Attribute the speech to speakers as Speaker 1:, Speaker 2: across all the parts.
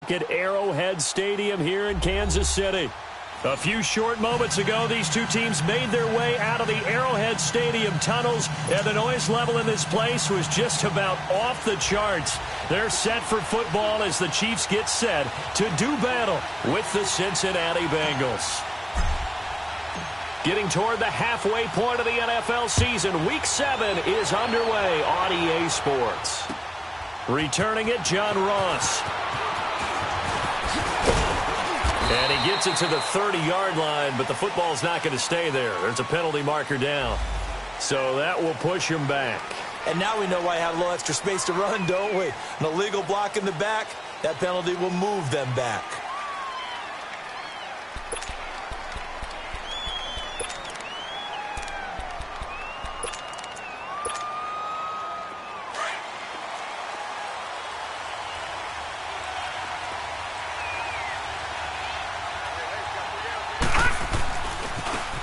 Speaker 1: back at Arrowhead Stadium here in Kansas City. A few short moments ago, these two teams made their way out of the Arrowhead Stadium tunnels, and the noise level in this place was just about off the charts. They're set for football as the Chiefs get set to do battle with the Cincinnati Bengals. Getting toward the halfway point of the NFL season, Week 7 is underway on EA Sports. Returning it, John Ross. And he gets it to the 30-yard line, but the football's not going to stay there. There's a penalty marker down. So that will push him back.
Speaker 2: And now we know why I had a little extra space to run, don't we? An illegal block in the back, that penalty will move them back.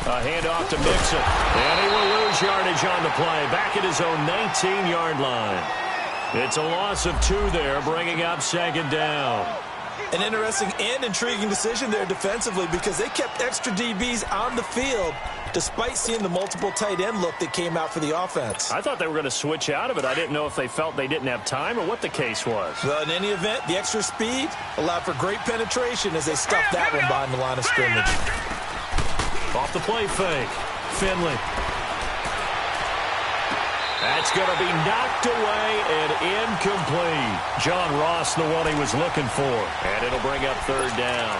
Speaker 1: A handoff to Mixon, and he will lose yardage on the play, back at his own 19-yard line. It's a loss of 2 there, bringing up second down.
Speaker 2: An interesting and intriguing decision there defensively because they kept extra DBs on the field despite seeing the multiple tight end look that came out for the offense.
Speaker 1: I thought they were going to switch out of it. I didn't know if they felt they didn't have time or what the case was.
Speaker 2: Well, in any event, the extra speed allowed for great penetration as they stuffed that one behind the line of scrimmage.
Speaker 1: Off the play fake. Finley. That's going to be knocked away and incomplete. John Ross, the one he was looking for. And it'll bring up third down.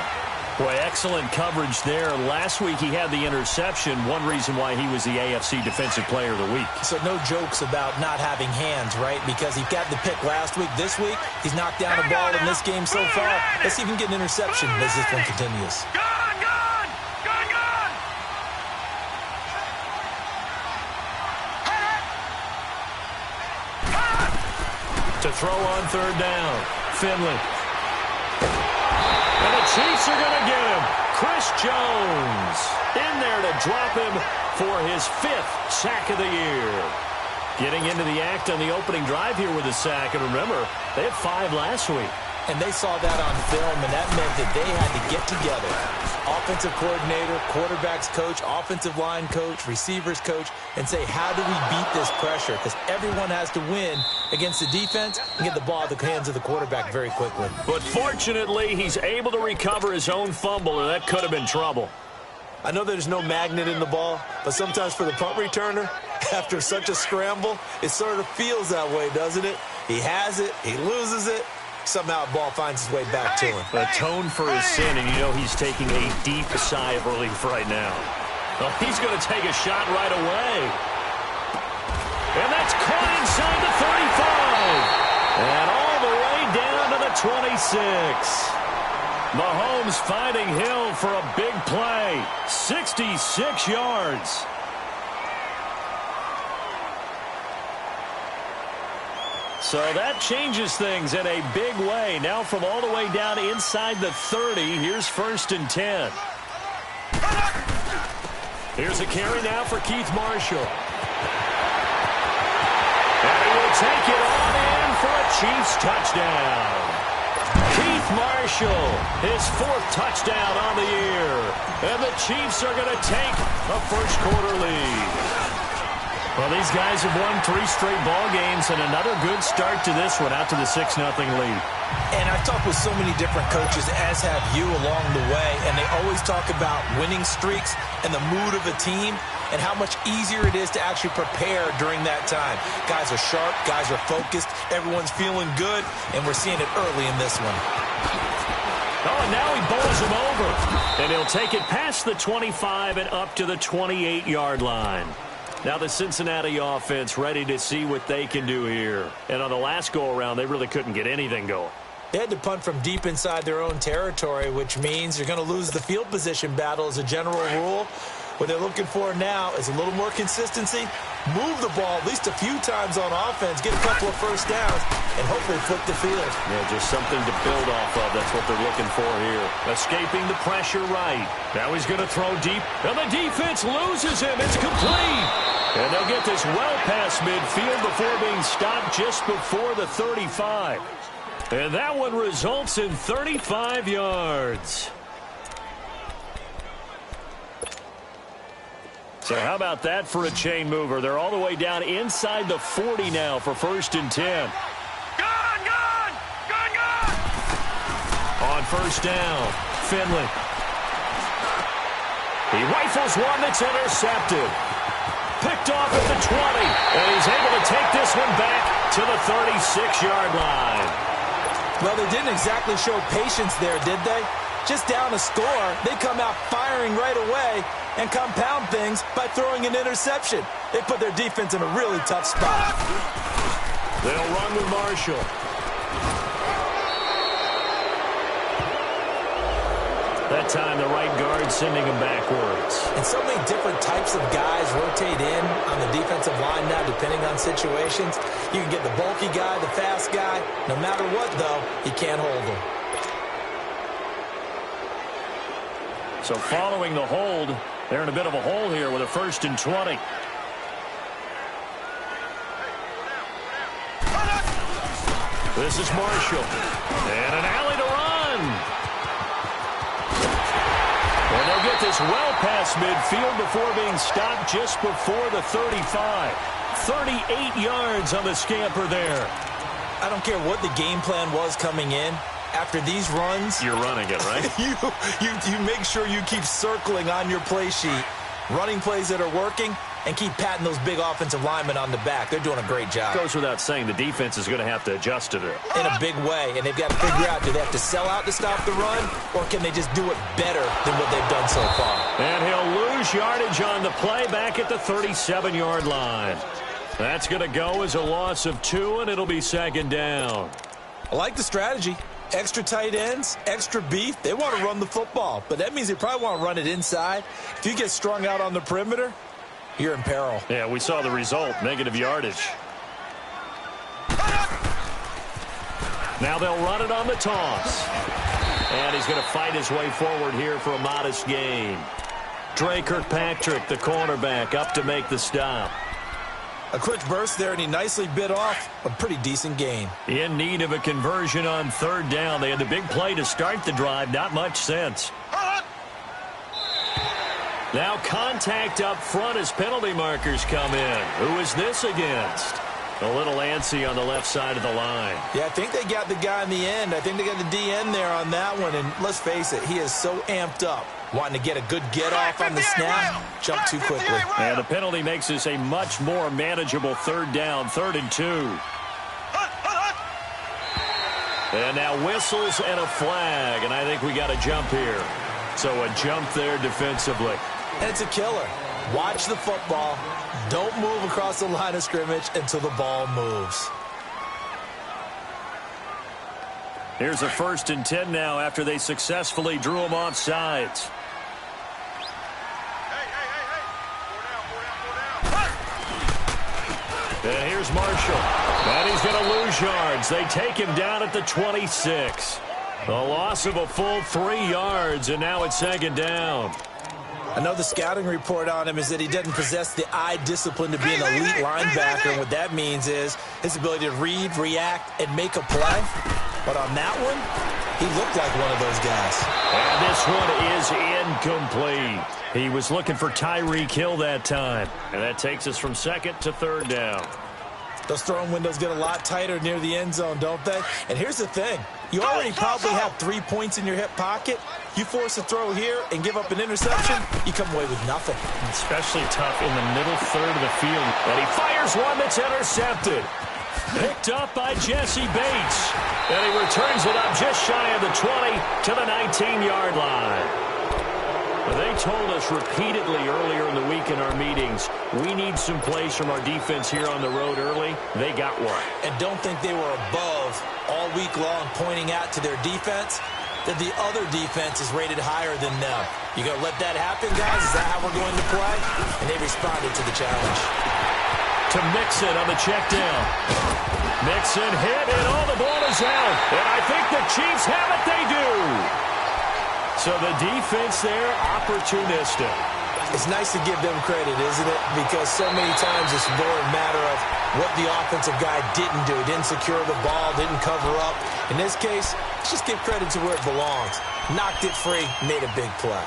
Speaker 1: Boy, excellent coverage there. Last week he had the interception. One reason why he was the AFC Defensive Player of the Week.
Speaker 2: So no jokes about not having hands, right? Because he got the pick last week. This week, he's knocked down a ball in this game so far. Let's even get an interception as this one continues.
Speaker 1: To throw on third down. Finley. And the Chiefs are going to get him. Chris Jones in there to drop him for his 5th sack of the year. Getting into the act on the opening drive here with a sack. And remember, they had 5 last week.
Speaker 2: And they saw that on film, and that meant that they had to get together. Offensive coordinator, quarterbacks coach, offensive line coach, receivers coach, and say, how do we beat this pressure? Because everyone has to win against the defense and get the ball out of the hands of the quarterback very quickly.
Speaker 1: But fortunately, he's able to recover his own fumble, or that could have been trouble.
Speaker 2: I know there's no magnet in the ball, but sometimes for the punt returner, after such a scramble, it sort of feels that way, doesn't it? He has it, he loses it. Somehow the ball finds its way back to him.
Speaker 1: Atone for his sin, and you know he's taking a deep sigh of relief right now. Well, he's going to take a shot right away. And that's caught inside the 35. And all the way down to the 26. Mahomes finding Hill for a big play. 66 yards. So that changes things in a big way. Now from all the way down inside the 30, here's 1st and 10. Here's a carry now for Keith Marshall. And he will take it on in for a Chiefs touchdown. Keith Marshall, his 4th touchdown on the year. And the Chiefs are going to take a first-quarter lead. Well, these guys have won 3 straight ball games and another good start to this one out to the 6-0 lead.
Speaker 2: And I've talked with so many different coaches, as have you along the way, and they always talk about winning streaks and the mood of a team and how much easier it is to actually prepare during that time. Guys are sharp, guys are focused, everyone's feeling good, and we're seeing it early in this one.
Speaker 1: Oh, and now he bowls him over. And he'll take it past the 25 and up to the 28-yard line. Now the Cincinnati offense ready to see what they can do here. And on the last go-around, they really couldn't get anything going.
Speaker 2: They had to punt from deep inside their own territory, which means you're going to lose the field position battle as a general rule. What they're looking for now is a little more consistency, move the ball at least a few times on offense, get a couple of first downs, and hopefully flip the field.
Speaker 1: Yeah, just something to build off of. That's what they're looking for here. Escaping the pressure right. Now he's going to throw deep, and the defense loses him. It's complete. And they'll get this well past midfield before being stopped just before the 35. And that one results in 35 yards. So how about that for a chain mover? They're all the way down inside the 40 now for 1st and 10.
Speaker 3: Gone!
Speaker 1: On 1st down, Finley. He rifles one that's intercepted. Picked off at the 20. And he's able to take this one back to the 36-yard line.
Speaker 2: Well, they didn't exactly show patience there, did they? Just down a score, they come out firing right away and compound things by throwing an interception. They put their defense in a really tough spot.
Speaker 1: They'll run with Marshall. That time, the right guard sending him backwards.
Speaker 2: And so many different types of guys rotate in on the defensive line now, depending on situations. You can get the bulky guy, the fast guy. No matter what, though, you can't hold them.
Speaker 1: So following the hold, they're in a bit of a hole here with a 1st and 20. This is Marshall. And an alley to run. And they'll get this well past midfield before being stopped just before the 35. 38 yards on the scamper there.
Speaker 2: I don't care what the game plan was coming in. After these runs,
Speaker 1: you're running it, right?
Speaker 2: you make sure you keep circling on your play sheet, running plays that are working, and keep patting those big offensive linemen on the back. They're doing a great job.
Speaker 1: Goes without saying the defense is going to have to adjust to it.
Speaker 2: In a big way, and they've got to figure out, do they have to sell out to stop the run, or can they just do it better than what they've done so far?
Speaker 1: And he'll lose yardage on the play back at the 37-yard line. That's going to go as a loss of 2, and it'll be 2nd down.
Speaker 2: I like the strategy. Extra tight ends, extra beef. They want to run the football, but that means they probably want to run it inside. If you get strung out on the perimeter, you're in peril.
Speaker 1: Yeah, we saw the result, negative yardage. Now they'll run it on the toss. And he's going to fight his way forward here for a modest gain. Dre Kirkpatrick, the cornerback, up to make the stop.
Speaker 2: A quick burst there, and he nicely bit off a pretty decent gain.
Speaker 1: In need of a conversion on 3rd down. They had the big play to start the drive. Not much sense. Now contact up front as penalty markers come in. Who is this against? A little antsy on the left side of the line.
Speaker 2: Yeah, I think they got the guy in the end. I think they got the DN there on that one. And let's face it, he is so amped up, wanting to get a good get-off on the snap, jump too quickly.
Speaker 1: And the penalty makes this a much more manageable 3rd down, 3rd and 2. And now whistles and a flag, and I think we got a jump here. So a jump there defensively.
Speaker 2: And it's a killer. Watch the football. Don't move across the line of scrimmage until the ball moves.
Speaker 1: Here's a 1st and 10 now after they successfully drew him off sides. And here's Marshall. And he's going to lose yards. They take him down at the 26. A loss of a full 3 yards, and now it's 2nd down.
Speaker 2: I know the scouting report on him is that he doesn't possess the eye discipline to be an elite linebacker. And what that means is his ability to read, react, and make a play. But on that one, he looked like one of those guys.
Speaker 1: And this one is incomplete. He was looking for Tyreek Hill that time. And that takes us from 2nd to 3rd down.
Speaker 2: Those throwing windows get a lot tighter near the end zone, don't they? And here's the thing. You already probably have 3 points in your hip pocket. You force a throw here and give up an interception, you come away with nothing.
Speaker 1: Especially tough in the middle 3rd of the field. And he fires one that's intercepted. Picked up by Jesse Bates. And he returns it up just shy of the 20 to the 19-yard line. They told us repeatedly earlier in the week in our meetings, we need some plays from our defense here on the road early. They got one.
Speaker 2: And don't think they were above all week long pointing out to their defense that the other defense is rated higher than them. You going to let that happen, guys? Is that how we're going to play? And they responded to the challenge.
Speaker 1: To Mixon on the check down. Mixon hit, and the ball is out. And I think the Chiefs have it. They do. So the defense there, opportunistic.
Speaker 2: It's nice to give them credit, isn't it? Because so many times it's more a matter of what the offensive guy didn't do. Didn't secure the ball, didn't cover up. In this case, let's just give credit to where it belongs. Knocked it free, made a big play.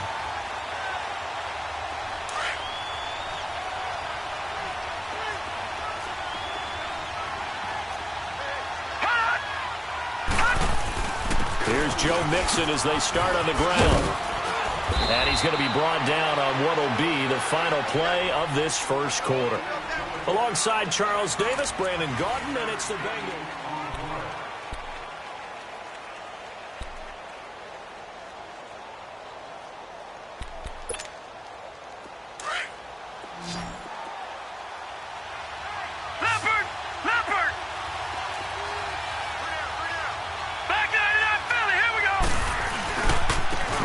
Speaker 1: Here's Joe Mixon as they start on the ground. And he's going to be brought down on what will be the final play of this first quarter. Alongside Charles Davis, Brandon Gaudin, and it's the Bengals.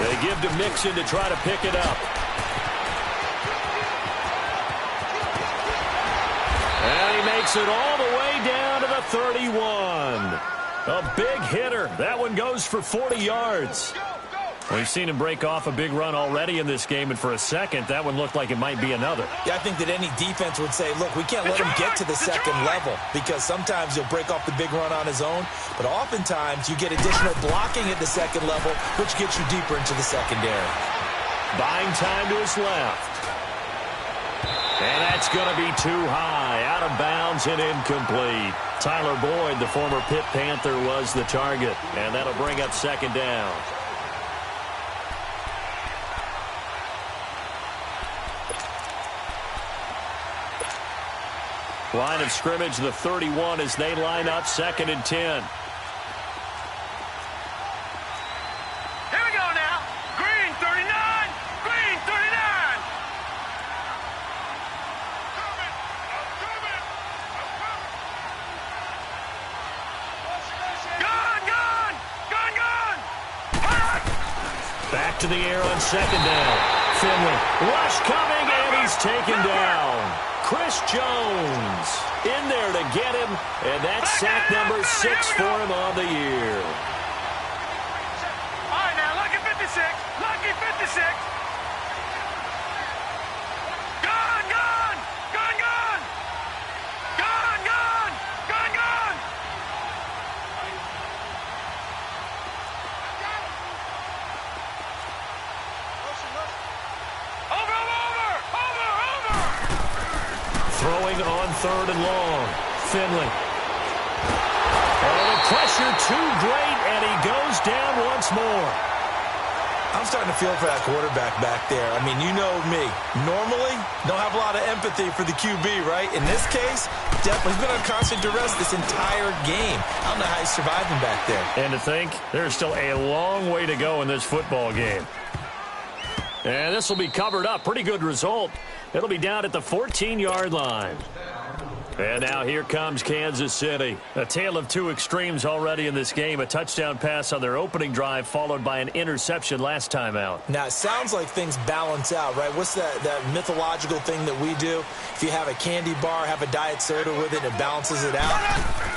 Speaker 1: They give to Mixon to try to pick it up. And he makes it all the way down to the 31. A big hitter. That one goes for 40 yards. We've seen him break off a big run already in this game, and for a second, that one looked like it might be another.
Speaker 2: Yeah, I think that any defense would say, look, we can't let him get to the second level, because sometimes he'll break off the big run on his own, but oftentimes you get additional blocking at the second level, which gets you deeper into the secondary.
Speaker 1: Buying time to his left. And that's going to be too high, out of bounds and incomplete. Tyler Boyd, the former Pitt Panther, was the target, and that'll bring up second down. Line of scrimmage, the 31, as they line up 2nd and 10.
Speaker 3: Here we go now. Green 39. Green 39. Gone.
Speaker 1: Back to the air on 2nd down. Finley, rush coming, and he's taken down. Chris Jones in there to get him, and that's sack number 6 for him on the year.
Speaker 3: All right, now, lucky 56. Lucky 56. Gone.
Speaker 1: Throwing on 3rd and long. Finley. Oh, the pressure too great, and he goes down once more.
Speaker 2: I'm starting to feel for that quarterback back there. I mean, you know me. Normally, don't have a lot of empathy for the QB, right? In this case, definitely been on constant duress this entire game. I don't know how he's surviving back there.
Speaker 1: And to think, there's still a long way to go in this football game. And this will be covered up. Pretty good result. It'll be down at the 14-yard line. And now here comes Kansas City. A tale of two extremes already in this game. A touchdown pass on their opening drive followed by an interception last time out.
Speaker 2: Now, it sounds like things balance out, right? What's that mythological thing that we do? If you have a candy bar, have a diet soda with it, it balances it out.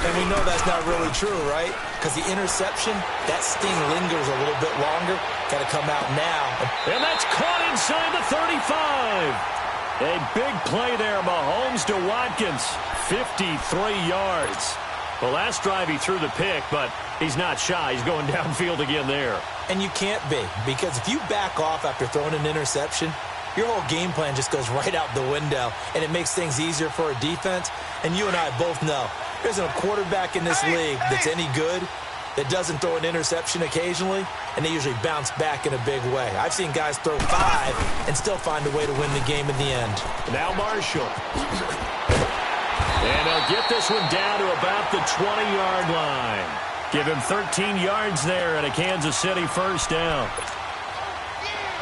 Speaker 2: And we know that's not really true, right? Because the interception, that sting lingers a little bit longer. Got to come out now.
Speaker 1: And that's caught inside the 35. A big play there, Mahomes to Watkins, 53 yards. The last drive he threw the pick, but he's not shy. He's going downfield again there.
Speaker 2: And you can't be, because if you back off after throwing an interception, your whole game plan just goes right out the window, and it makes things easier for a defense. And you and I both know there's a quarterback in this league that's any good that doesn't throw an interception occasionally, and they usually bounce back in a big way. I've seen guys throw 5 and still find a way to win the game in the end.
Speaker 1: Now Marshall. And they'll get this one down to about the 20-yard line. Give him 13 yards there and a Kansas City first down.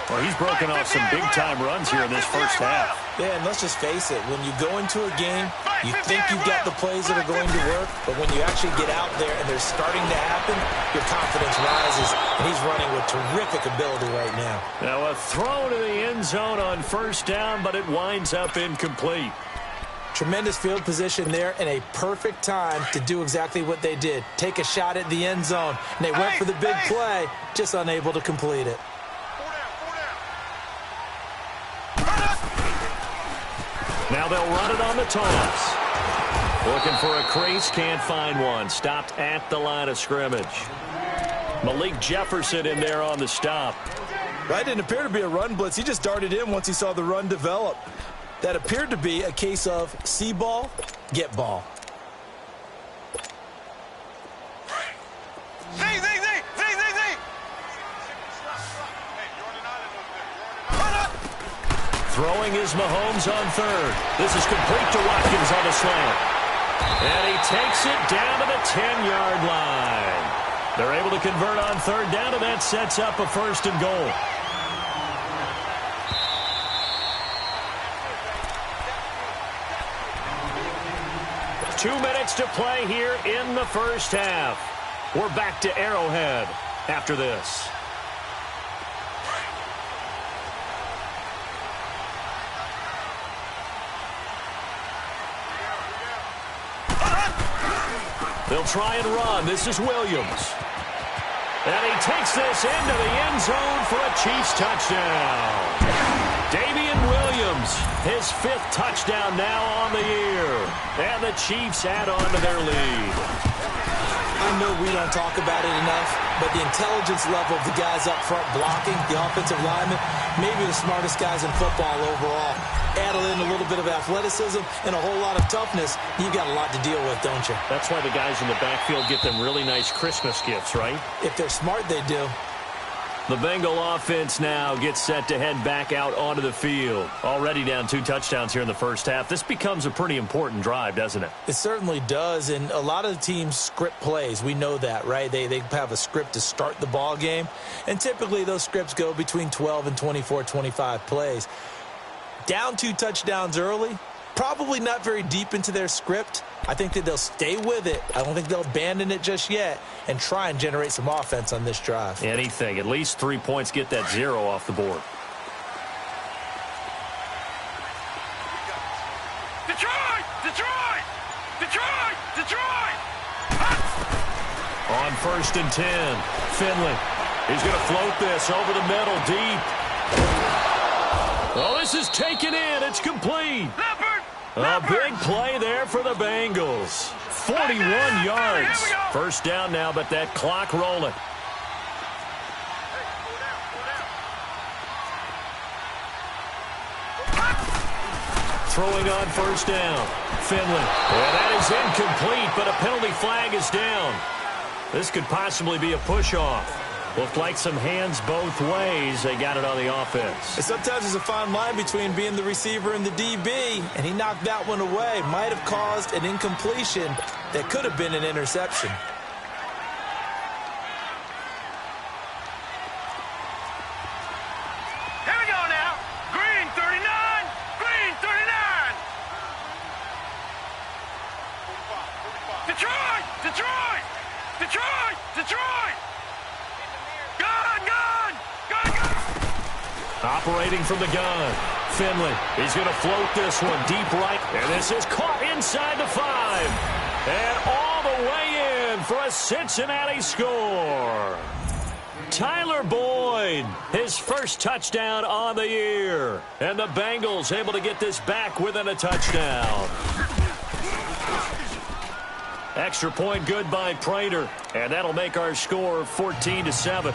Speaker 1: Well, he's broken off some big-time runs here in this first half.
Speaker 2: Yeah, and let's just face it. When you go into a game, you think you've got the plays that are going to work, but when you actually get out there and they're starting to happen, your confidence rises, and he's running with terrific ability right now.
Speaker 1: Now a throw to the end zone on first down, but it winds up incomplete.
Speaker 2: Tremendous field position there and a perfect time to do exactly what they did. Take a shot at the end zone, and they went for the big play, just unable to complete it.
Speaker 1: Now they'll run it on the toss. Looking for a crease, can't find one. Stopped at the line of scrimmage. Malik Jefferson in there on the stop.
Speaker 2: Right, didn't appear to be a run blitz. He just darted in once he saw the run develop. That appeared to be a case of see ball, get ball.
Speaker 1: Throwing is Mahomes on third. This is complete to Watkins on the slant. And he takes it down to the 10-yard line. They're able to convert on third down, and that sets up a first and goal. Two minutes to play here in the first half. We're back to Arrowhead after this. They'll try and run. This is Williams. And he takes this into the end zone for a Chiefs touchdown. Damian Williams, his 5th touchdown now on the year. And the Chiefs add on to their lead.
Speaker 2: I know we don't talk about it enough, but the intelligence level of the guys up front blocking, the offensive linemen, maybe the smartest guys in football overall. Add in a little bit of athleticism and a whole lot of toughness, you've got a lot to deal with, don't you?
Speaker 1: That's why the guys in the backfield get them really nice Christmas gifts, right?
Speaker 2: If they're smart, they do.
Speaker 1: The Bengal offense now gets set to head back out onto the field. Already down 2 touchdowns here in the first half. This becomes a pretty important drive, doesn't it?
Speaker 2: It certainly does, and a lot of the teams script plays. We know that, right? They have a script to start the ball game, and typically those scripts go between 12 and 24, 25 plays. Down 2 touchdowns early, probably not very deep into their script. I think that they'll stay with it. I don't think they'll abandon it just yet and try and generate some offense on this drive.
Speaker 1: Anything. At least 3 points, get that 0 off the board.
Speaker 3: Detroit! Detroit! Detroit! Detroit!
Speaker 1: On 1st and 10, Finley. He's going to float this over the middle, deep. Oh, this is taken in. It's complete. A big play there for the Bengals. 41 yards. First down now, but that clock rolling. Throwing on 1st down. Finley. Well, that is incomplete, but a penalty flag is down. This could possibly be a push-off. Looked like some hands both ways. They got it on the offense.
Speaker 2: And sometimes there's a fine line between being the receiver and the DB, and he knocked that one away. Might have caused an incompletion that could have been an interception.
Speaker 3: Here we go now. Green 39. Green 39. Detroit! Detroit! Detroit! Detroit!
Speaker 1: Operating from the gun. Finley. He's going to float this one deep right. And this is caught inside the 5. And all the way in for a Cincinnati score. Tyler Boyd, his 1st touchdown on the year. And the Bengals able to get this back within a touchdown. Extra point good by Prater. And that'll make our score 14-7.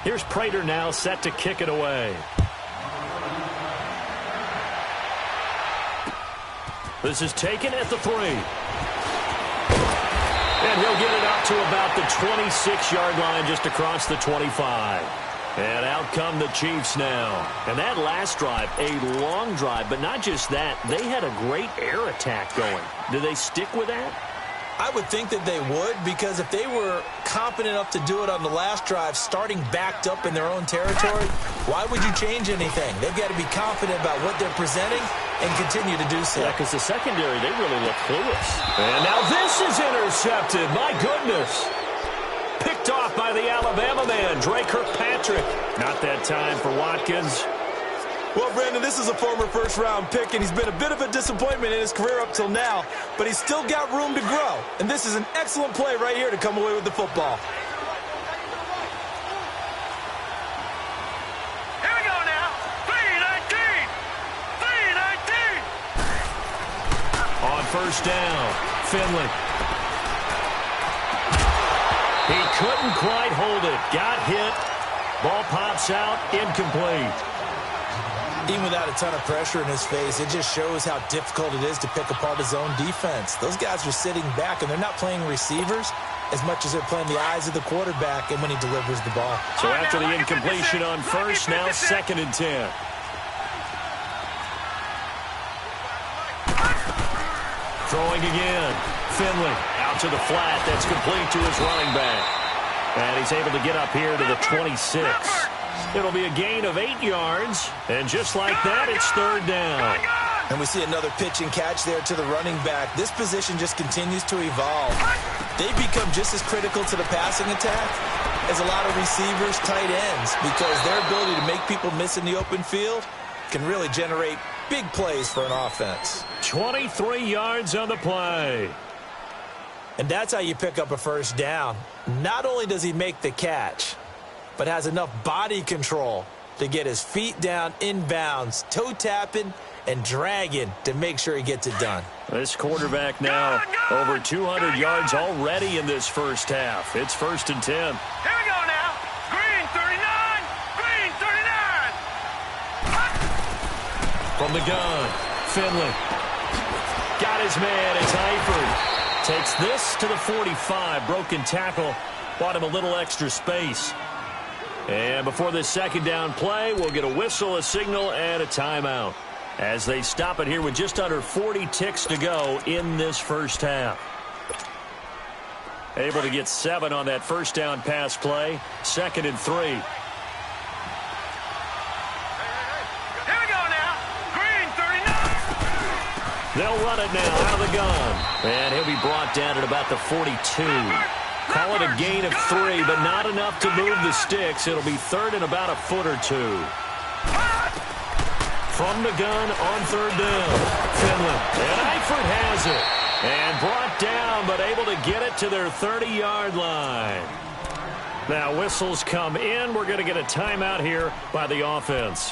Speaker 1: Here's Prater now set to kick it away. This is taken at the 3. And he'll get it up to about the 26-yard line just across the 25. And out come the Chiefs now. And that last drive, a long drive, but not just that. They had a great air attack going. Do they stick with that?
Speaker 2: I would think that they would, because if they were confident enough to do it on the last drive, starting backed up in their own territory, why would you change anything? They've got to be confident about what they're presenting and continue to do so.
Speaker 1: Yeah, because the secondary, they really look clueless. And now this is intercepted. My goodness. Picked off by the Alabama man, Dre Kirkpatrick. Not that time for Watkins.
Speaker 2: Well, Brandon, this is a former first-round pick, and he's been a bit of a disappointment in his career up till now, but he's still got room to grow. And this is an excellent play right here to come away with the football.
Speaker 1: first down. Finley. He couldn't quite hold it. Got hit. Ball pops out. Incomplete.
Speaker 2: Even without a ton of pressure in his face, it just shows how difficult it is to pick apart his own defense. Those guys are sitting back, and they're not playing receivers as much as they're playing the eyes of the quarterback and when he delivers the ball.
Speaker 1: So after the incompletion on first, now 2nd and 10. Throwing again. Finley out to the flat. That's complete to his running back. And he's able to get up here to the 26. It'll be a gain of 8 yards. And just like that, it's 3rd down.
Speaker 2: And we see another pitch and catch there to the running back. This position just continues to evolve. They become just as critical to the passing attack as a lot of receivers, tight ends, because their ability to make people miss in the open field can really generate big plays for an offense.
Speaker 1: 23 yards on the play.
Speaker 2: And that's how you pick up a first down. Not only does he make the catch, but has enough body control to get his feet down inbounds, toe tapping and dragging to make sure he gets it done.
Speaker 1: This quarterback now over 200 yards already in this first half. It's 1st and 10.
Speaker 3: Here we go now. Green 39. Green 39.
Speaker 1: From the gun, Finley. Got his man. It's Eifert. Takes this to the 45. Broken tackle. Bought him a little extra space. And before this 2nd down play, we'll get a whistle, a signal, and a timeout as they stop it here with just under 40 ticks to go in this first half. Able to get 7 on that first down pass play. 2nd and 3.
Speaker 3: Here we go now. Green 39.
Speaker 1: They'll run it now out of the gun. And he'll be brought down at about the 42. Call it a gain of 3, but not enough to move the sticks. It'll be 3rd and about a foot or 2. From the gun on 3rd down. Finley. And Eifert has it. And brought down, but able to get it to their 30-yard line. Now whistles come in. We're going to get a timeout here by the offense,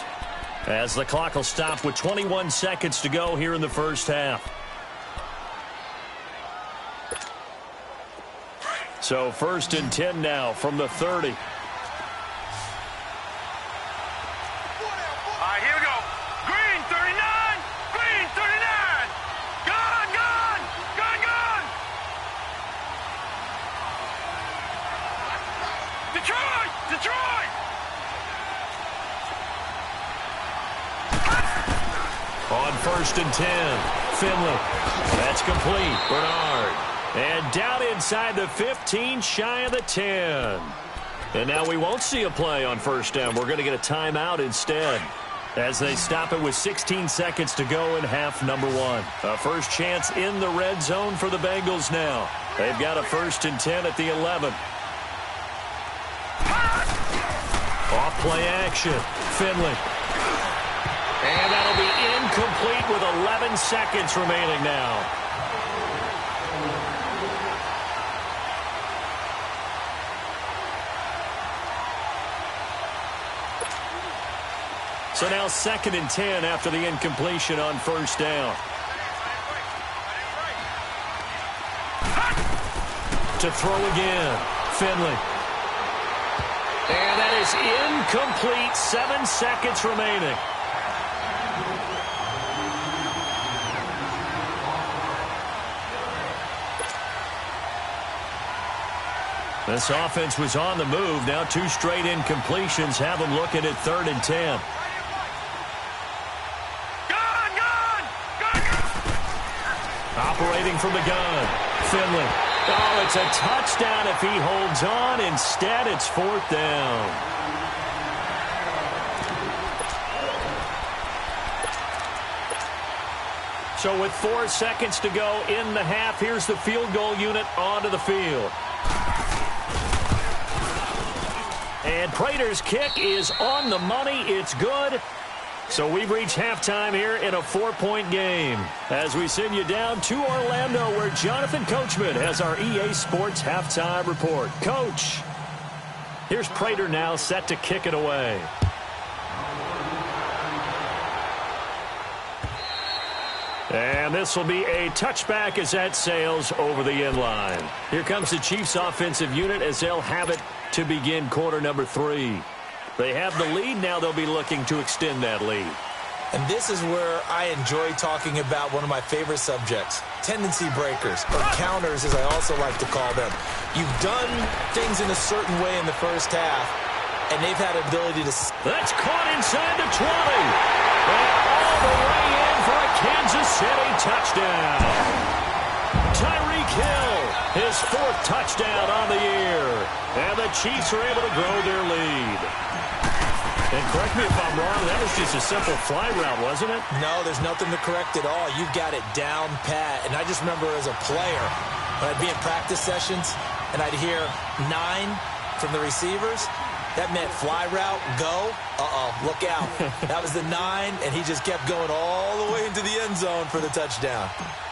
Speaker 1: as the clock will stop with 21 seconds to go here in the first half. So 1st and 10 now from the 30.
Speaker 3: All right, here we go. Green 39. Green 39. Gone, gone. Gone, gone. Detroit. Detroit.
Speaker 1: On 1st and 10, Finley. That's complete. Bernard. And down inside the 15, shy of the 10. And now we won't see a play on 1st down. We're going to get a timeout instead, as they stop it with 16 seconds to go in half number 1. A first chance in the red zone for the Bengals now. They've got a 1st and 10 at the 11. Off play action. Finley. And that'll be incomplete with 11 seconds remaining now. So now 2nd and 10 after the incompletion on 1st down. To throw again. Finley. And that is incomplete. 7 seconds remaining. This offense was on the move. Now 2 straight incompletions have them looking at 3rd and 10. Operating from the gun. Finley. Oh, it's a touchdown if he holds on. Instead, it's 4th down. So with 4 seconds to go in the half, here's the field goal unit onto the field. And Prater's kick is on the money. It's good. So we've reached halftime here in a 4-point game, as we send you down to Orlando, where Jonathan Coachman has our EA Sports halftime report. Coach, here's Prater now set to kick it away. And this will be a touchback as that sails over the end line. Here comes the Chiefs offensive unit as they'll have it to begin quarter number 3. They have the lead. Now they'll be looking to extend that lead.
Speaker 2: And this is where I enjoy talking about one of my favorite subjects, tendency breakers, or counters as I also like to call them. You've done things in a certain way in the first half, and they've had an ability to...
Speaker 1: That's caught inside the 20. And all the way in for a Kansas City touchdown. Tyreek Hill, his 4th touchdown on the year. And the Chiefs are able to grow their lead. And correct me if I'm wrong, that was just a simple fly route, wasn't it?
Speaker 2: No, there's nothing to correct at all. You've got it down pat. And I just remember as a player, when I'd be in practice sessions and I'd hear 9 from the receivers, that meant fly route, go. Look out. That was the 9, and he just kept going all the way into the end zone for the touchdown.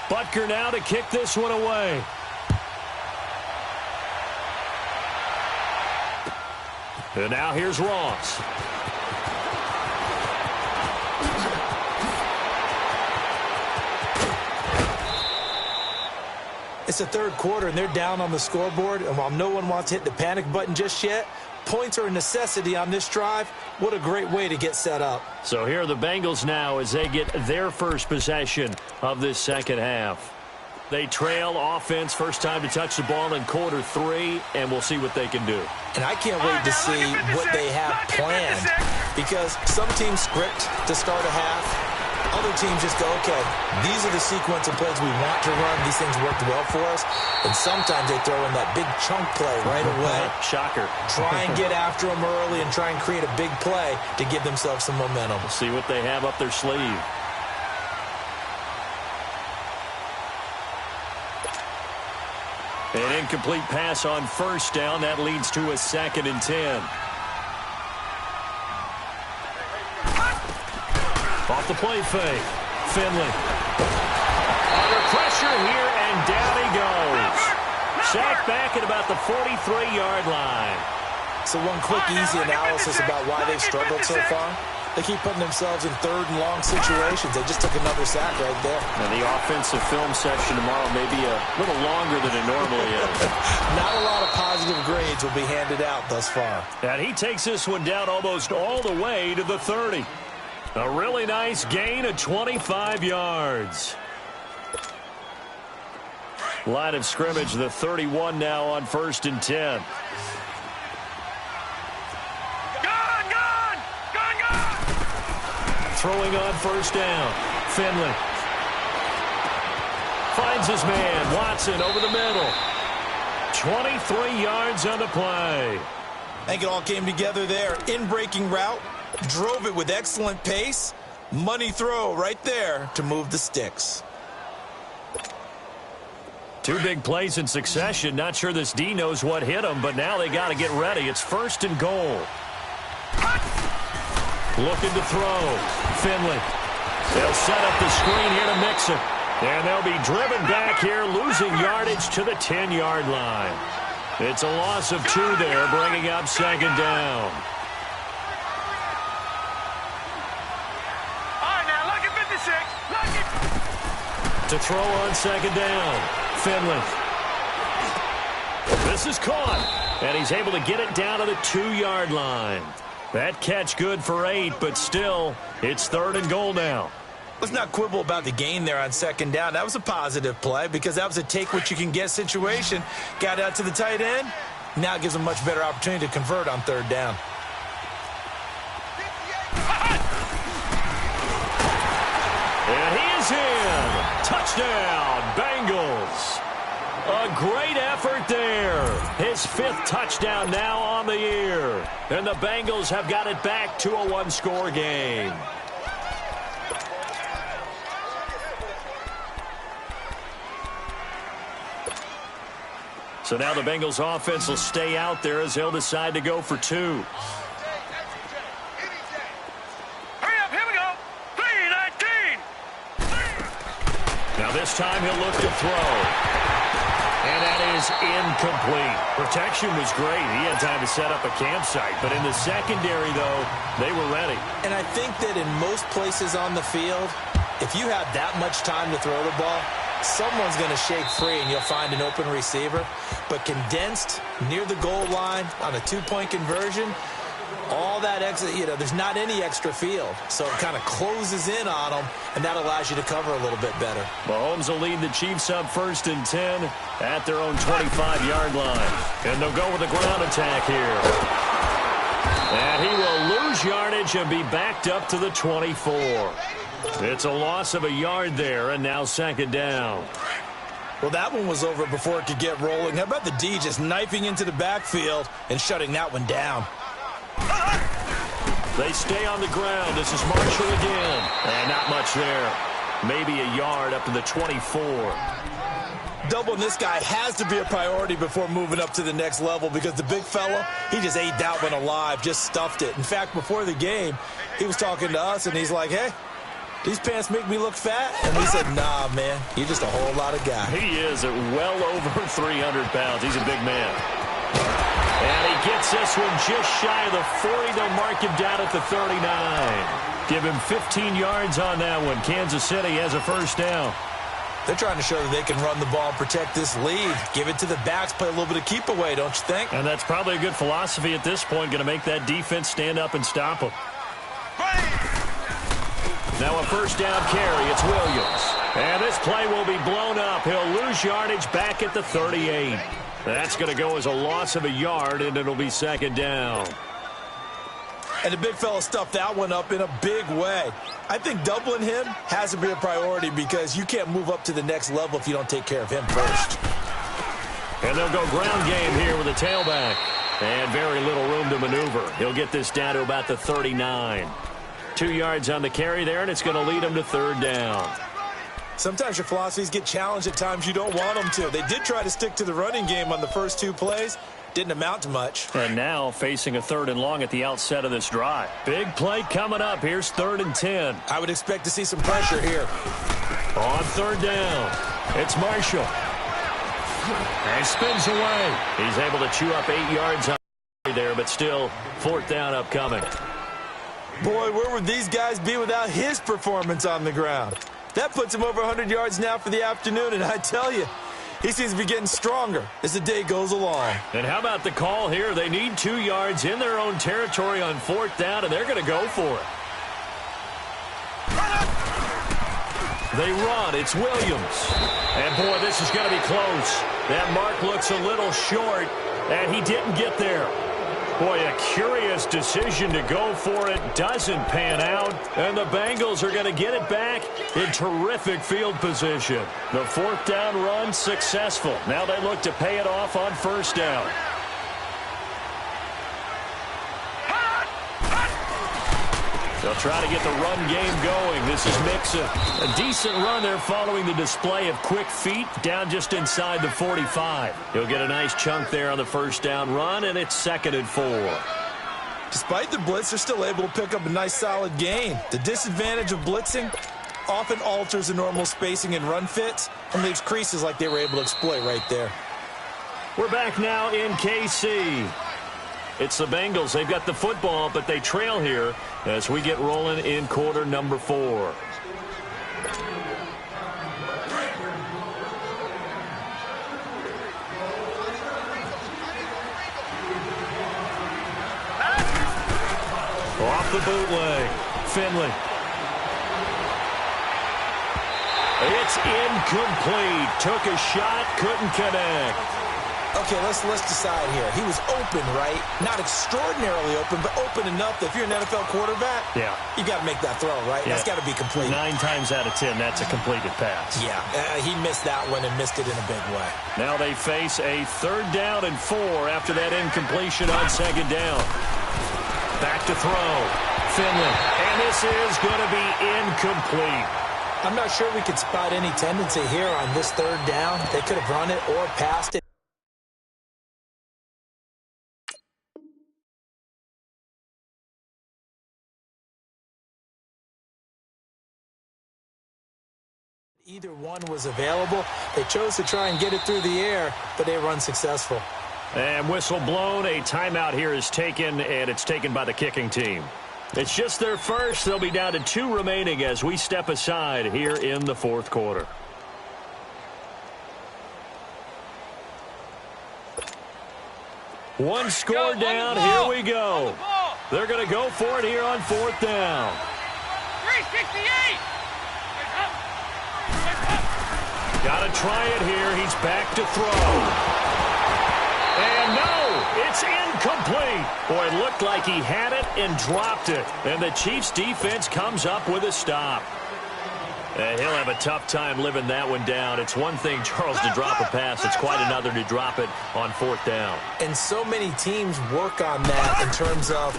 Speaker 1: Butker now to kick this one away. And now here's Ross.
Speaker 2: It's the third quarter, and they're down on the scoreboard. And while no one wants to hit the panic button just yet, points are a necessity on this drive. What a great way to get set up.
Speaker 1: So here are the Bengals now as they get their first possession of this second half. They trail offense, first time to touch the ball in quarter 3, and we'll see what they can do.
Speaker 2: And I can't wait to see what they have planned, because some teams script to start a half. Other teams just go, okay, these are the sequence of plays we want to run. These things worked well for us. And sometimes they throw in that big chunk play right away.
Speaker 1: Shocker.
Speaker 2: Try and get after them early and try and create a big play to give themselves some momentum.
Speaker 1: We'll see what they have up their sleeve. An incomplete pass on first down. That leads to a 2nd and 10. Off the play fake. Finley. Under pressure here, and down he goes. Sacked back at about the 43-yard line.
Speaker 2: So one quick, easy analysis about why they've struggled so far. They keep putting themselves in 3rd and long situations. They just took another sack right there.
Speaker 1: And the offensive film section tomorrow may be a little longer than it normally is.
Speaker 2: Not a lot of positive grades will be handed out thus far.
Speaker 1: And he takes this one down almost all the way to the 30. A really nice gain of 25 yards. Line of scrimmage, the 31 now on 1st and 10. Throwing on first down. Finley. Finds his man. Watson over the middle. 23 yards on the play.
Speaker 2: I think it all came together there. In-breaking route. Drove it with excellent pace. Money throw right there to move the sticks.
Speaker 1: 2 big plays in succession. Not sure this D knows what hit him, but now they got to get ready. It's 1st and goal. Looking to throw. Finley. They'll set up the screen here to Mixon. And they'll be driven back here, losing yardage to the 10-yard line. It's a loss of 2 there, bringing up 2nd down. To throw on 2nd down. Finley. This is caught. And he's able to get it down to the 2-yard line. That catch good for 8, but still, it's 3rd and goal now.
Speaker 2: Let's not quibble about the gain there on 2nd down. That was a positive play because that was a take-what-you-can-get situation. Got out to the tight end. Now it gives them a much better opportunity to convert on 3rd down.
Speaker 1: And he is in. Touchdown, Bengals. A great effort there. His 5th touchdown now on the year. And the Bengals have got it back to a 1-score game. So now the Bengals offense will stay out there as they'll decide to go for 2. Now this time he'll look to throw. And that is incomplete. Protection was great. He had time to set up a campsite. But in the secondary, though, they were ready.
Speaker 2: And I think that in most places on the field, If you have that much time to throw the ball, someone's going to shake free and you'll find an open receiver. But condensed near the goal line on a two-point conversion, all that extra, there's not any extra field. So it kind of closes in on them, and that allows you to cover a little bit better.
Speaker 1: Mahomes will lead the Chiefs up 1st and 10 at their own 25-yard line. And they'll go with a ground attack here. And he will lose yardage and be backed up to the 24. It's a loss of a yard there, and now 2nd down.
Speaker 2: Well, that one was over before it could get rolling. How about the D just knifing into the backfield and shutting that one down?
Speaker 1: They stay on the ground. This is Marshall again. And not much there. Maybe a yard up to the 24.
Speaker 2: Doubling this guy has to be a priority before moving up to the next level because the big fella, he just ate that one alive, just stuffed it. In fact, before the game, he was talking to us, and he's like, hey, these pants make me look fat? And we said, nah, man, you're just a whole lot of guy.
Speaker 1: He is at well over 300 pounds. He's a big man. And he gets this one just shy of the 40. They'll mark him down at the 39. Give him 15 yards on that one. Kansas City has a 1st down.
Speaker 2: They're trying to show that they can run the ball and protect this lead. Give it to the backs, play a little bit of keep away, don't you think?
Speaker 1: And that's probably a good philosophy at this point, going to make that defense stand up and stop them. Now a 1st down carry. It's Williams. And this play will be blown up. He'll lose yardage back at the 38. That's going to go as a loss of a yard, and it'll be 2nd down.
Speaker 2: And the big fella stuffed that one up in a big way. I think doubling him has to be a priority because you can't move up to the next level if you don't take care of him first.
Speaker 1: And they'll go ground game here with a tailback. And very little room to maneuver. He'll get this down to about the 39. 2 yards on the carry there, and it's going to lead him to 3rd down.
Speaker 2: Sometimes your philosophies get challenged at times you don't want them to. They did try to stick to the running game on the first 2 plays. Didn't amount to much.
Speaker 1: And now facing a 3rd and long at the outset of this drive. Big play coming up. Here's 3rd and 10.
Speaker 2: I would expect to see some pressure here.
Speaker 1: On 3rd down, it's Marshall. And spins away. He's able to chew up 8 yards on there, but still 4th down upcoming.
Speaker 2: Boy, where would these guys be without his performance on the ground? That puts him over 100 yards now for the afternoon, and I tell you, he seems to be getting stronger as the day goes along.
Speaker 1: And how about the call here? They need 2 yards in their own territory on 4th down, and they're going to go for it. They run. It's Williams. And, boy, this is going to be close. That mark looks a little short, and he didn't get there. Boy, a curious decision to go for it. Doesn't pan out. And the Bengals are going to get it back in terrific field position. The 4th down run successful. Now they look to pay it off on 1st down. They'll try to get the run game going. This is Mixon. A decent run there following the display of quick feet down just inside the 45. He'll get a nice chunk there on the 1st down run, and it's 2nd and 4.
Speaker 2: Despite the blitz, they're still able to pick up a nice solid gain. The disadvantage of blitzing often alters the normal spacing and run fits and leaves creases like they were able to exploit right there.
Speaker 1: We're back now in KC. It's the Bengals. They've got the football, but they trail here as we get rolling in quarter number 4. Off the bootleg. Finley. It's incomplete. Took a shot, couldn't connect.
Speaker 2: Okay, let's decide here. He was open, right? Not extraordinarily open, but open enough that if you're an NFL quarterback, you got to make that throw, right?
Speaker 1: Yeah.
Speaker 2: That's got to be complete.
Speaker 1: 9 times out of 10, that's a completed pass.
Speaker 2: Yeah, he missed that one and missed it in a big way.
Speaker 1: Now they face a 3rd down and 4 after that incompletion on 2nd down. Back to throw. Finley. And this is going to be incomplete.
Speaker 2: I'm not sure we could spot any tendency here on this 3rd down. They could have run it or passed it. Either one was available. They chose to try and get it through the air, but they were unsuccessful.
Speaker 1: And whistle blown. A timeout here is taken, and it's taken by the kicking team. It's just their first. They'll be down to 2 remaining as we step aside here in the fourth quarter. One score down. Here we go. They're going to go for it here on 4th down.
Speaker 3: 368.
Speaker 1: Got to try it here. He's back to throw. And no, it's incomplete. Boy, it looked like he had it and dropped it. And the Chiefs defense comes up with a stop. He'll have a tough time living that one down. It's one thing, Charles, to drop a pass. It's quite another to drop it on 4th down.
Speaker 2: And so many teams work on that in terms of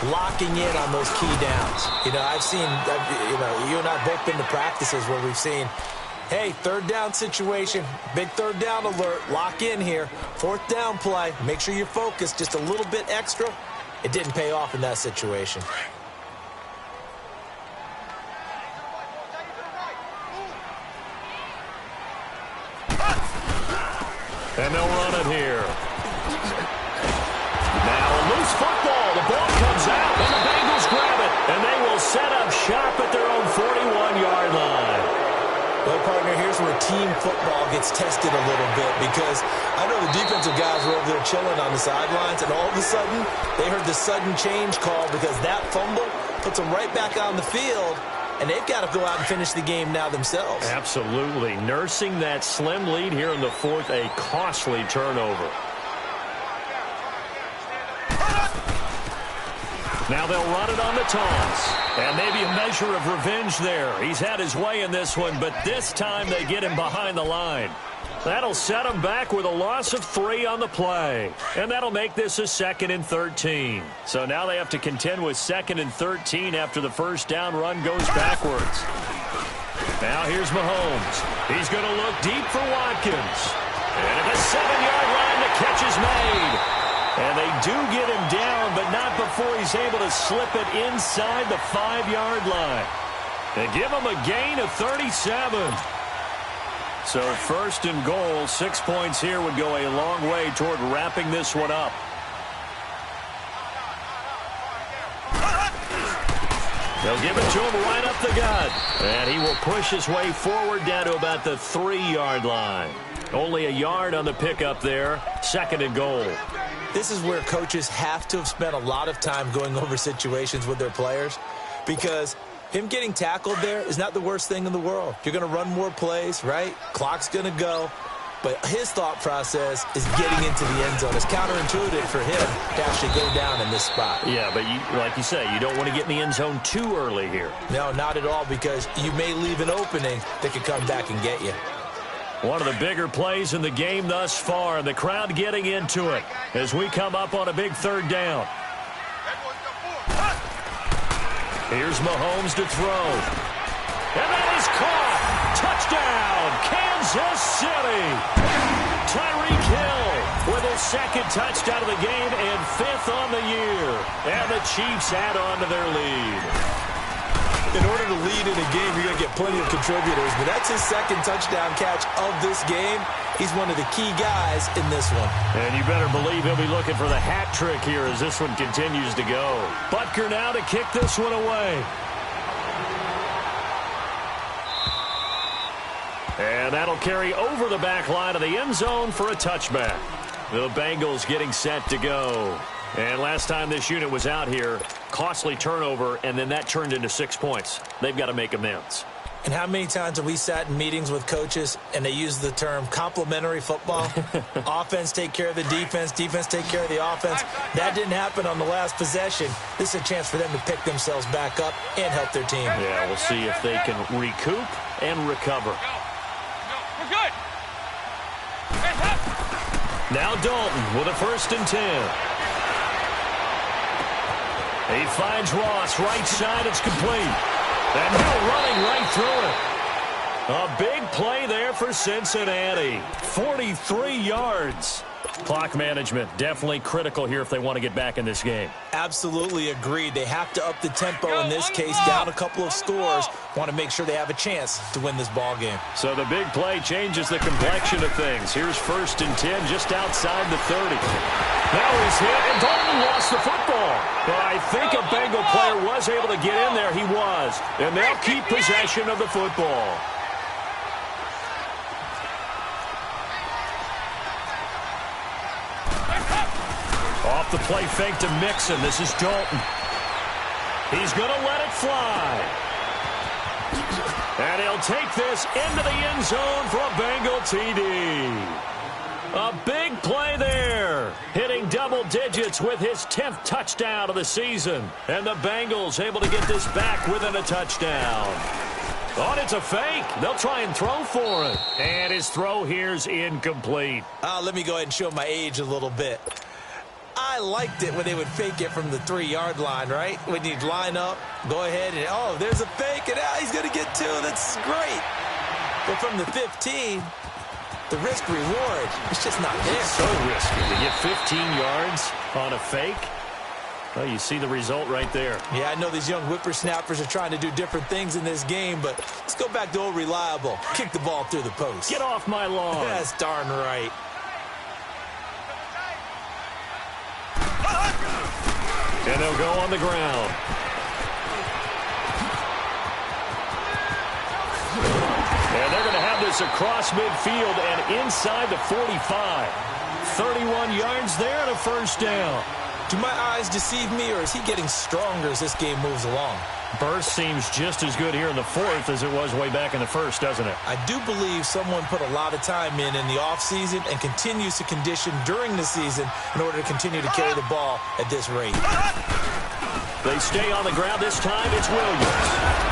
Speaker 2: locking in on those key downs. You know, I've seen, you and I have both been to practices where we've seen, hey, 3rd down situation, big 3rd down alert, lock in here. 4th down play, make sure you're focused just a little bit extra. It didn't pay off in that situation.
Speaker 1: And they'll run it here. Now a loose football. The ball comes out, and the Bengals grab it. And they will set up shop at their own 41-yard line.
Speaker 2: Well, partner, here's where team football gets tested a little bit because I know the defensive guys were over there chilling on the sidelines, and all of a sudden they heard the sudden change call because that fumble puts them right back on the field. And they've got to go out and finish the game now themselves.
Speaker 1: Absolutely. Nursing that slim lead here in the 4th, a costly turnover. Now they'll run it on the toss. And maybe a measure of revenge there. He's had his way in this one, but this time they get him behind the line. That'll set him back with a loss of 3 on the play. And that'll make this a 2nd and 13. So now they have to contend with 2nd and 13 after the first down run goes backwards. Now here's Mahomes. He's going to look deep for Watkins. And at the 7-yard line, the catch is made. And they do get him down, but not before he's able to slip it inside the 5-yard line. They give him a gain of 37. So 1st and goal, 6 points here would go a long way toward wrapping this one up. They'll give it to him right up the gut. And he will push his way forward down to about the 3-yard line. Only a yard on the pickup there. 2nd and goal.
Speaker 2: This is where coaches have to have spent a lot of time going over situations with their players because him getting tackled there is not the worst thing in the world. You're going to run more plays, right? Clock's going to go. But his thought process is getting into the end zone. It's counterintuitive for him to actually go down in this spot.
Speaker 1: Yeah, but like you say, you don't want to get in the end zone too early here.
Speaker 2: No, not at all, because you may leave an opening that could come back and get you.
Speaker 1: One of the bigger plays in the game thus far, and the crowd getting into it as we come up on a big 3rd down. Here's Mahomes to throw. And that is caught. Touchdown, Kansas City. Tyreek Hill with his 2nd touchdown of the game and 5th on the year. And the Chiefs add on to their lead.
Speaker 2: In order to lead in a game, you're going to get plenty of contributors, but that's his 2nd touchdown catch of this game. He's one of the key guys in this one.
Speaker 1: And you better believe he'll be looking for the hat trick here as this one continues to go. Butker now to kick this one away. And that'll carry over the back line of the end zone for a touchback. The Bengals getting set to go. And last time this unit was out here, costly turnover, and then that turned into 6 points. They've got to make amends.
Speaker 2: And how many times have we sat in meetings with coaches and they use the term complementary football? Offense take care of the defense, defense take care of the offense. That didn't happen on the last possession. This is a chance for them to pick themselves back up and help their team.
Speaker 1: Yeah, we'll see if they can recoup and recover.
Speaker 3: We're good.
Speaker 1: Now Dalton with a 1st and 10. He finds Ross right side. It's complete. And now running right through it. A big play there for Cincinnati. 43 yards. Clock management definitely critical here if they want to get back in this game.
Speaker 2: Absolutely agreed. They have to up the tempo in this case, down a couple of scores. Want to make sure they have a chance to win this ball game.
Speaker 1: So the big play changes the complexion of things. Here's 1st and 10 just outside the 30. Now he's hit, and Dalton lost the football. But I think a Bengal player was able to get in there. He was. And they'll keep possession of the football. Off the play fake to Mixon. This is Dalton. He's going to let it fly. And he'll take this into the end zone for a Bengal TD. A big play there. Hitting double digits with his 10th touchdown of the season. And the Bengals able to get this back within a touchdown. Oh, it's a fake. They'll try and throw for it. And his throw here's incomplete.
Speaker 2: Let me go ahead and show my age a little bit. I liked it when they would fake it from the 3-yard line, right? When you'd line up, go ahead and, oh, there's a fake, and he's going to get 2. That's great. But from the 15, the risk-reward, it's just not there.
Speaker 1: So risky to get 15 yards on a fake. Well, you see the result right there.
Speaker 2: Yeah, I know these young whippersnappers are trying to do different things in this game, but let's go back to old reliable. Kick the ball through the post.
Speaker 1: Get off my lawn.
Speaker 2: That's darn right.
Speaker 1: And they'll go on the ground. And they're going to have this across midfield and inside the 45. 31 yards there and a 1st down.
Speaker 2: Do my eyes deceive me, or is he getting stronger as this game moves along?
Speaker 1: Burst seems just as good here in the 4th as it was way back in the 1st, doesn't it?
Speaker 2: I do believe someone put a lot of time in the offseason and continues to condition during the season in order to continue to carry the ball at this rate.
Speaker 1: They stay on the ground this time. It's Williams.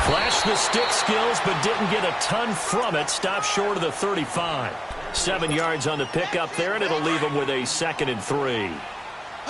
Speaker 1: Flashed the stick skills, but didn't get a ton from it. Stopped short of the 35. 7 yards on the pickup there, and it'll leave them with a 2nd and 3.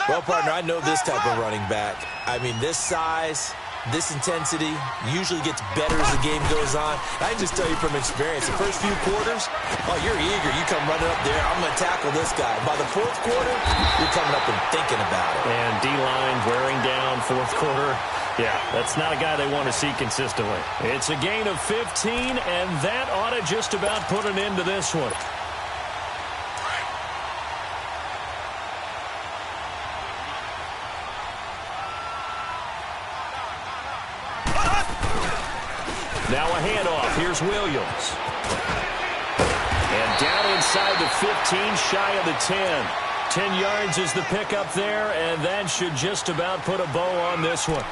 Speaker 2: Well, partner, I know this type of running back. I mean, this size, this intensity usually gets better as the game goes on. I can just tell you from experience, the first few quarters, oh, you're eager. You come running up there. I'm going to tackle this guy. By the 4th quarter, you're coming up and thinking about it.
Speaker 1: And D-line wearing down 4th quarter. Yeah, that's not a guy they want to see consistently. It's a gain of 15, and that ought to just about put an end to this one. Now a handoff. Here's Williams. And down inside the 15, shy of the 10. 10 yards is the pickup there, and that should just about put a bow on this one.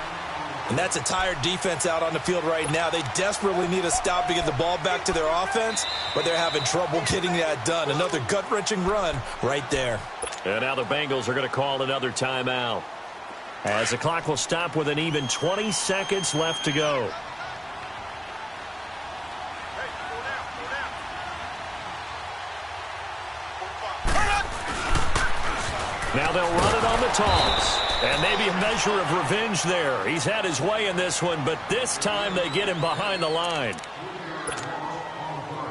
Speaker 2: And that's a tired defense out on the field right now. They desperately need a stop to get the ball back to their offense, but they're having trouble getting that done. Another gut-wrenching run right there.
Speaker 1: And now the Bengals are going to call another timeout, as the clock will stop with an even 20 seconds left to go. Now they'll run it on the toss. And maybe a measure of revenge there. He's had his way in this one, but this time they get him behind the line.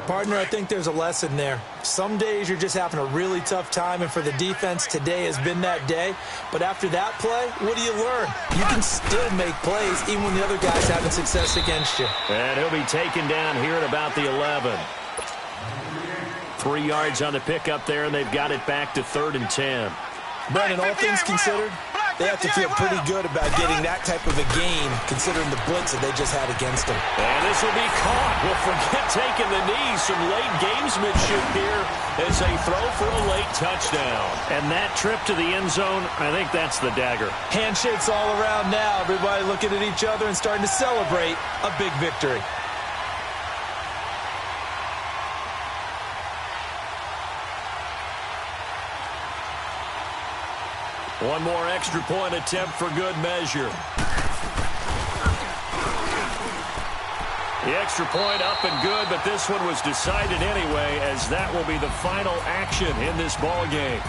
Speaker 2: Partner, I think there's a lesson there. Some days you're just having a really tough time, and for the defense, today has been that day. But after that play, what do you learn? You can still make plays even when the other guy's having success against you.
Speaker 1: And he'll be taken down here at about the 11. 3 yards on the pickup there, and they've got it back to 3rd and 10.
Speaker 2: Brandon, all things considered, they have to feel pretty good about getting that type of a gain, considering the blitz that they just had against them.
Speaker 1: And this will be caught. Well, forget taking the knee. Some late gamesmanship here as they throw for a late touchdown. And that trip to the end zone, I think that's the dagger.
Speaker 2: Handshakes all around now. Everybody looking at each other and starting to celebrate a big victory.
Speaker 1: One more extra point attempt for good measure. The extra point up and good, but this one was decided anyway, as that will be the final action in this ball game.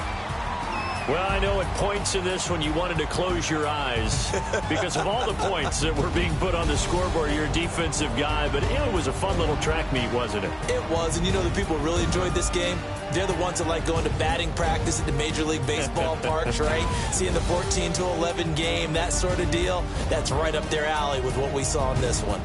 Speaker 1: Well, I know at points in this one you wanted to close your eyes because of all the points that were being put on the scoreboard. You're a defensive guy, but it was a fun little track meet, wasn't it?
Speaker 2: It was, and you know the people who really enjoyed this game? They're the ones that like going to batting practice at the Major League Baseball parks, right? Seeing the 14-11 game, that sort of deal. That's right up their alley with what we saw in this one.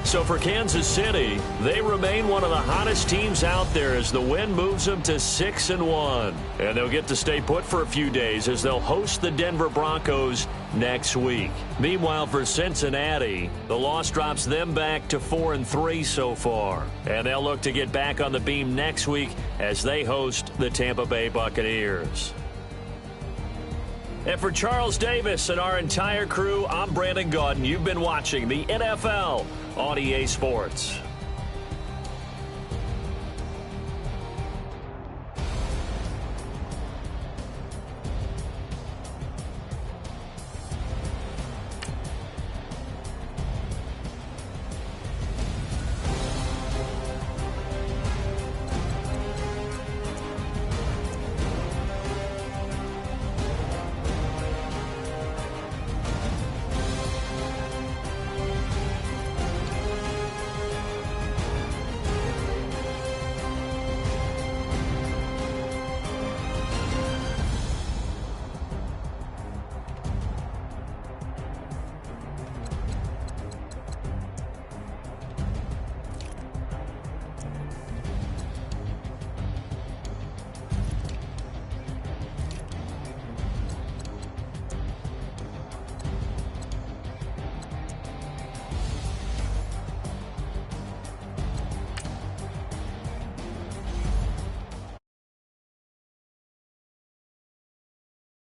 Speaker 1: So for Kansas City, they remain one of the hottest teams out there as the win moves them to 6-1. And they'll get to stay put for a few days as they'll host the Denver Broncos next week. Meanwhile, for Cincinnati, the loss drops them back to 4-3 so far. And they'll look to get back on the beam next week as they host the Tampa Bay Buccaneers. And for Charles Davis and our entire crew, I'm Brandon Gaudin. You've been watching the NFL on EA Sports.